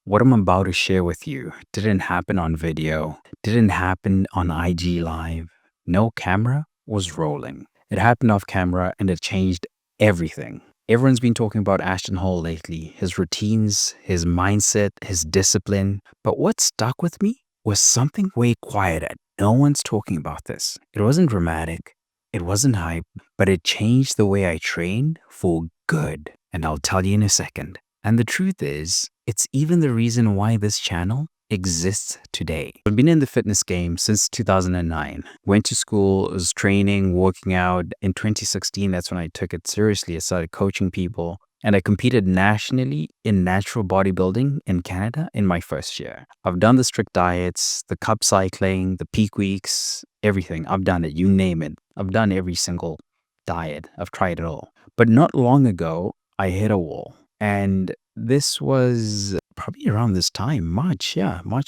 What I'm about to share with you didn't happen on video, didn't happen on IG Live. No camera was rolling. It happened off camera and it changed everything. Everyone's been talking about Ashton Hall lately, his routines, his mindset, his discipline. But what stuck with me was something way quieter. No one's talking about this. It wasn't dramatic, it wasn't hype, but it changed the way I train for good. And I'll tell you in a second. And the truth is, it's even the reason why this channel exists today. I've been in the fitness game since 2009. Went to school, was training, working out. In 2016, that's when I took it seriously. I started coaching people and I competed nationally in natural bodybuilding in Canada in my first year. I've done the strict diets, the cup cycling, the peak weeks, everything. I've done it, you name it. I've done every single diet. I've tried it all. But not long ago, I hit a wall. And this was probably around this time, March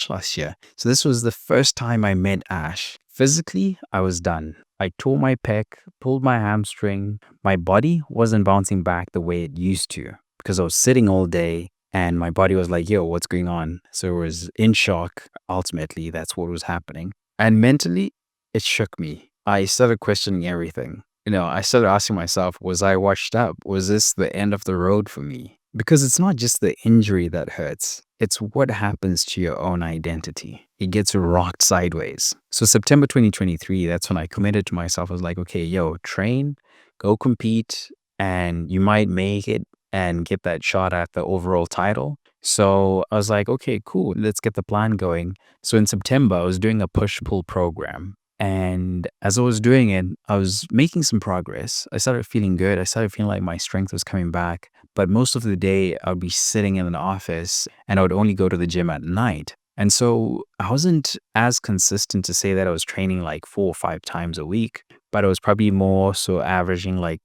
last year. So this was the first time I met Ash. Physically, I was done. I tore my pec, pulled my hamstring. My body wasn't bouncing back the way it used to because I was sitting all day and my body was like, yo, what's going on? So it was in shock. Ultimately, that's what was happening. And mentally, it shook me. I started questioning everything. I started asking myself, was I washed up? Was this the end of the road for me? Because it's not just the injury that hurts. It's what happens to your own identity. It gets rocked sideways. So September 2023, that's when I committed to myself. I was like, okay, yo, train, go compete, and you might make it and get that shot at the overall title. So I was like, okay, cool. Let's get the plan going. So in September, I was doing a push-pull program. And as I was doing it, I was making some progress. I started feeling good. I started feeling like my strength was coming back. But most of the day, I would be sitting in an office and I would only go to the gym at night. And so I wasn't as consistent to say that I was training like 4 or 5 times a week, but I was probably more so averaging like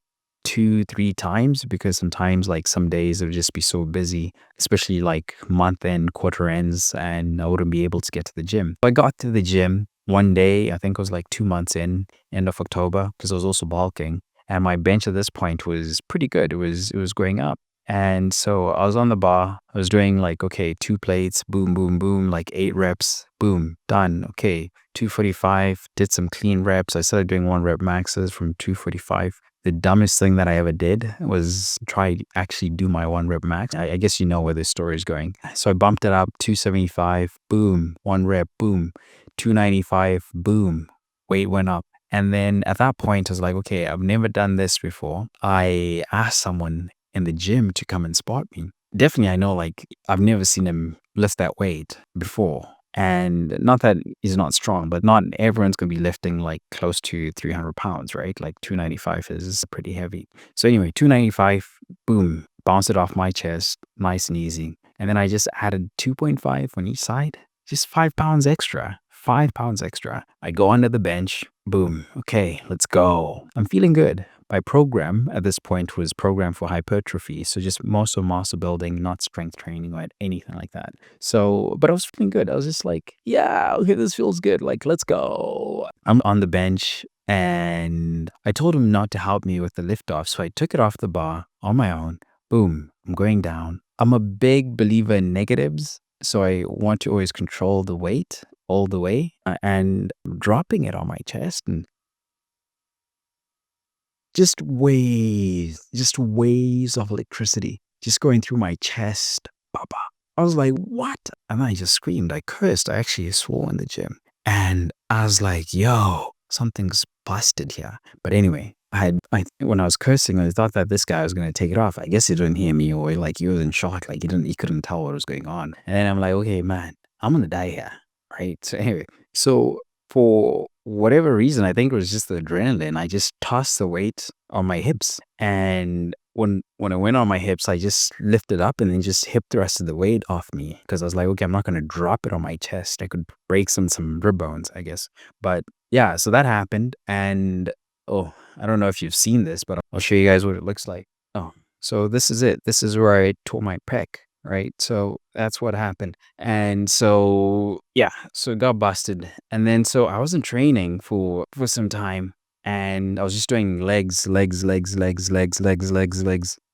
2, 3 times because sometimes like some days it would just be so busy, especially like month end, quarter ends, and I wouldn't be able to get to the gym. So I got to the gym one day, I think it was like 2 months in, end of October, because I was also bulking. And my bench at this point was pretty good. It was going up. And so I was on the bar. I was doing like, okay, 2 plates, boom, boom, boom, like 8 reps, boom, done. Okay, 245, did some clean reps. I started doing 1 rep maxes from 245. The dumbest thing that I ever did was try actually do my 1 rep max. I guess you know where this story is going. So I bumped it up, 275, boom, 1 rep, boom, 295, boom, weight went up. And then at that point, I was like, okay, I've never done this before. I asked someone in the gym to come and spot me. Definitely, I know, like, I've never seen him lift that weight before. And not that he's not strong, but not everyone's going to be lifting like close to 300 pounds, right? Like 295 is pretty heavy. So anyway, 295, boom, bounced it off my chest, nice and easy. And then I just added 2.5 on each side, just 5 pounds extra. 5 pounds extra. I go under the bench, boom, okay, let's go. I'm feeling good. My program at this point was programmed for hypertrophy, so just muscle building, not strength training or anything like that. So, but I was feeling good. I was just like, yeah, okay, this feels good. Like, let's go. I'm on the bench and I told him not to help me with the lift off, so I took it off the bar on my own. Boom, I'm going down. I'm a big believer in negatives, so I want to always control the weight all the way and dropping it on my chest and just waves of electricity just going through my chest. Papa. I was like, what? And I just screamed. I cursed. I actually swore in the gym. And I was like, yo, something's busted here. But anyway, when I was cursing, I thought that this guy was going to take it off. I guess he didn't hear me, or like he was in shock. Like he couldn't tell what was going on. And then I'm like, okay, man, I'm going to die here. Right. So anyway, for whatever reason, I think it was just the adrenaline. I just tossed the weight on my hips. And when I went on my hips, I just lifted up and then just hipped the rest of the weight off me. Because I was like, okay, I'm not going to drop it on my chest. I could break some rib bones, I guess. But yeah, so that happened. And oh, I don't know if you've seen this, but I'll show you guys what it looks like. Oh, so this is it. This is where I tore my pec. Right. So that's what happened. And so, yeah, so it got busted. And then, so I wasn't training for some time and I was just doing legs.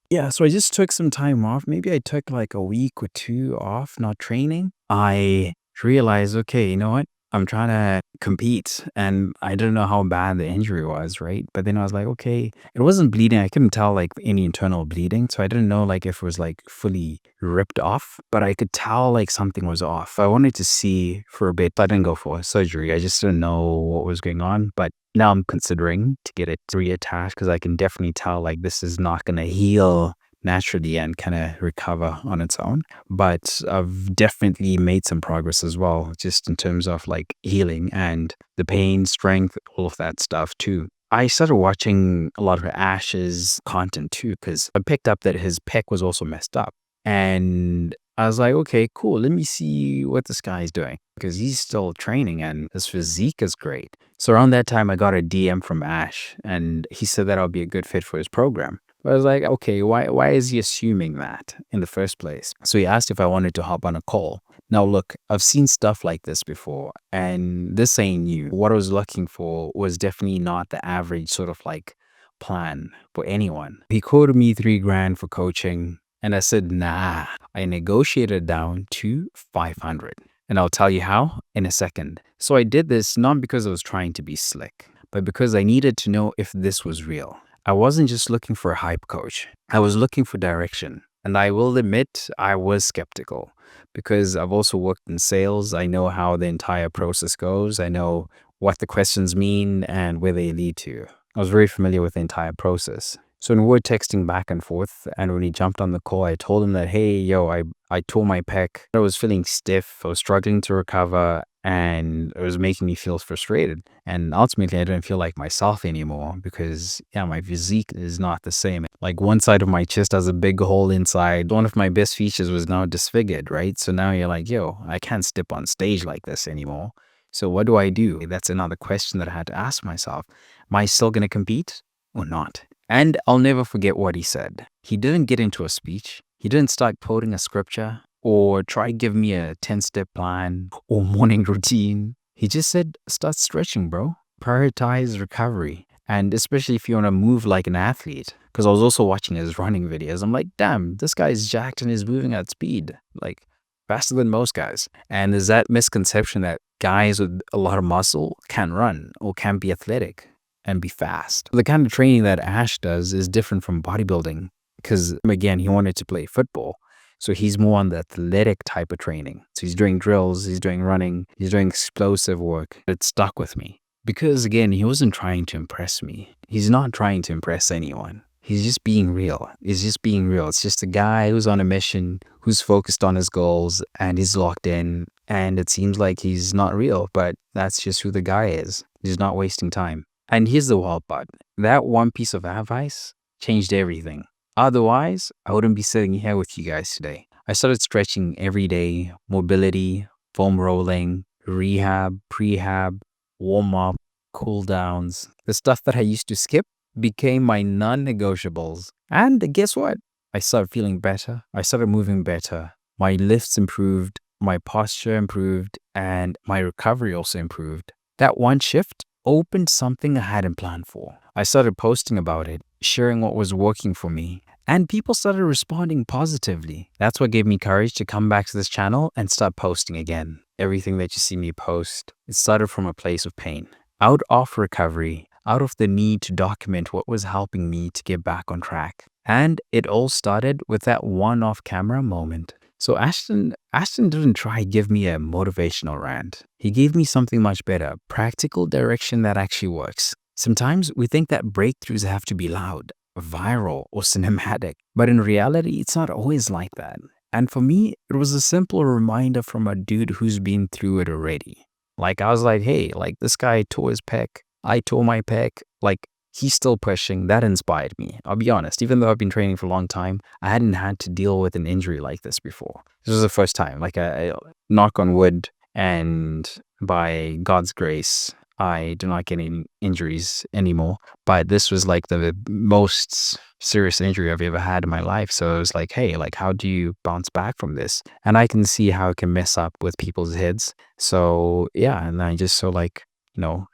Yeah, so I just took some time off. Maybe I took like a week or two off, not training. I realized, okay, you know what? I'm trying to compete, and I didn't know how bad the injury was, right? But then I was like, okay, it wasn't bleeding. I couldn't tell like any internal bleeding. So I didn't know like if it was like fully ripped off, but I could tell like something was off. I wanted to see for a bit. I didn't go for surgery. I just didn't know what was going on. But now I'm considering to get it reattached because I can definitely tell like this is not going to heal naturally and kind of recover on its own. But I've definitely made some progress as well, just in terms of like healing and the pain, strength, all of that stuff too. I started watching a lot of Ash's content too, because I picked up that his pec was also messed up. And I was like, okay, cool. Let me see what this guy is doing because he's still training and his physique is great. So around that time, I got a DM from Ash and he said that I'll be a good fit for his program. But I was like, okay, why is he assuming that in the first place? So he asked if I wanted to hop on a call. Now, look, I've seen stuff like this before, and this ain't new. What I was looking for was definitely not the average sort of like plan for anyone. He quoted me 3 grand for coaching, and I said, nah. I negotiated down to 500. And I'll tell you how in a second. So I did this not because I was trying to be slick, but because I needed to know if this was real. I wasn't just looking for a hype coach. I was looking for direction. And I will admit I was skeptical because I've also worked in sales. I know how the entire process goes. I know what the questions mean and where they lead to. I was very familiar with the entire process. So when we were texting back and forth, and when he jumped on the call, I told him that, hey, yo, I tore my pec. I was feeling stiff. I was struggling to recover, and it was making me feel frustrated. And ultimately, I didn't feel like myself anymore because, yeah, my physique is not the same. Like one side of my chest has a big hole inside. One of my best features was now disfigured, right? So now you're like, yo, I can't step on stage like this anymore. So what do I do? That's another question that I had to ask myself. Am I still going to compete or not? And I'll never forget what he said. He didn't get into a speech. He didn't start quoting a scripture or try to give me a 10-step plan or morning routine. He just said, start stretching, bro. Prioritize recovery. And especially if you want to move like an athlete. Because I was also watching his running videos. I'm like, damn, this guy's jacked and is moving at speed. Like faster than most guys. And there's that misconception that guys with a lot of muscle can't run or can't be athletic and be fast. The kind of training that Ash does is different from bodybuilding because, again, he wanted to play football. So he's more on the athletic type of training. So he's doing drills, he's doing running, he's doing explosive work. It stuck with me because, again, he wasn't trying to impress me. He's not trying to impress anyone. He's just being real. He's just being real. It's just a guy who's on a mission, who's focused on his goals, and he's locked in. And it seems like he's not real, but that's just who the guy is. He's not wasting time. And here's the wild part. That one piece of advice changed everything. Otherwise, I wouldn't be sitting here with you guys today. I started stretching every day, mobility, foam rolling, rehab, prehab, warm up, cool downs. The stuff that I used to skip became my non-negotiables. And guess what? I started feeling better. I started moving better. My lifts improved, my posture improved, and my recovery also improved. That one shift opened something I hadn't planned for. I started posting about it, sharing what was working for me, and people started responding positively. That's what gave me courage to come back to this channel and start posting again. Everything that you see me post, it started from a place of pain, out of recovery, out of the need to document what was helping me to get back on track. And it all started with that one off-camera moment. So Ashton didn't try to give me a motivational rant. He gave me something much better, practical direction that actually works. Sometimes we think that breakthroughs have to be loud, viral, or cinematic, but in reality, it's not always like that. And for me, it was a simple reminder from a dude who's been through it already. Like I was like, hey, like this guy tore his pec, I tore my pec, like he's still pushing. That inspired me. I'll be honest, even though I've been training for a long time, I hadn't had to deal with an injury like this before. This was the first time, like I knock on wood, and by God's grace, I do not get any injuries anymore. But this was like the most serious injury I've ever had in my life. So it was like, hey, like how do you bounce back from this? And I can see how it can mess up with people's heads. So yeah, and I just saw like,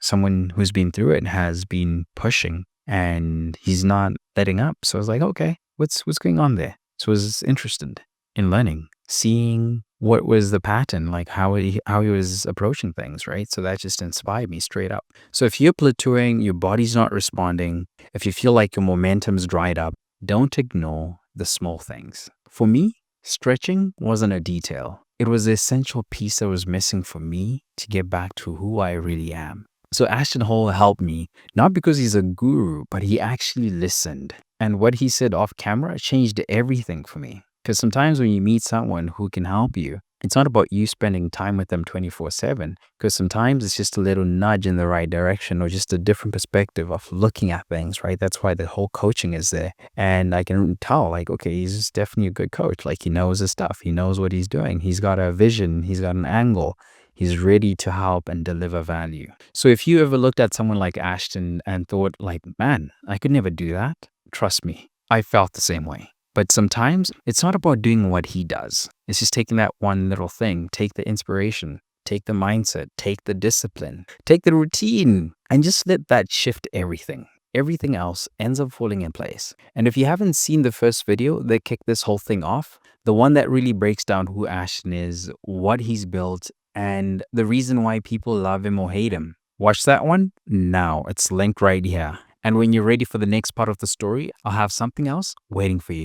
someone who's been through it has been pushing and he's not letting up. So I was like, okay, what's going on there? So I was interested in learning, seeing what was the pattern, like how he was approaching things, right? So that just inspired me straight up. So if you're plateauing, your body's not responding, if you feel like your momentum's dried up, don't ignore the small things. For me, stretching wasn't a detail. It was the essential piece that was missing for me to get back to who I really am. So Ashton Hall helped me, not because he's a guru, but he actually listened. And what he said off camera changed everything for me. Because sometimes when you meet someone who can help you, it's not about you spending time with them 24/7. Because sometimes it's just a little nudge in the right direction or just a different perspective of looking at things, right? That's why the whole coaching is there. And I can tell, like, okay, he's definitely a good coach. Like, he knows his stuff, he knows what he's doing, he's got a vision, he's got an angle. He's ready to help and deliver value. So if you ever looked at someone like Ashton and thought like, man, I could never do that, trust me, I felt the same way. But sometimes it's not about doing what he does. It's just taking that one little thing, take the inspiration, take the mindset, take the discipline, take the routine, and just let that shift everything. Everything else ends up falling in place. And if you haven't seen the first video that kicked this whole thing off, the one that really breaks down who Ashton is, what he's built, and the reason why people love him or hate him, watch that one now. It's linked right here. And when you're ready for the next part of the story, I'll have something else waiting for you.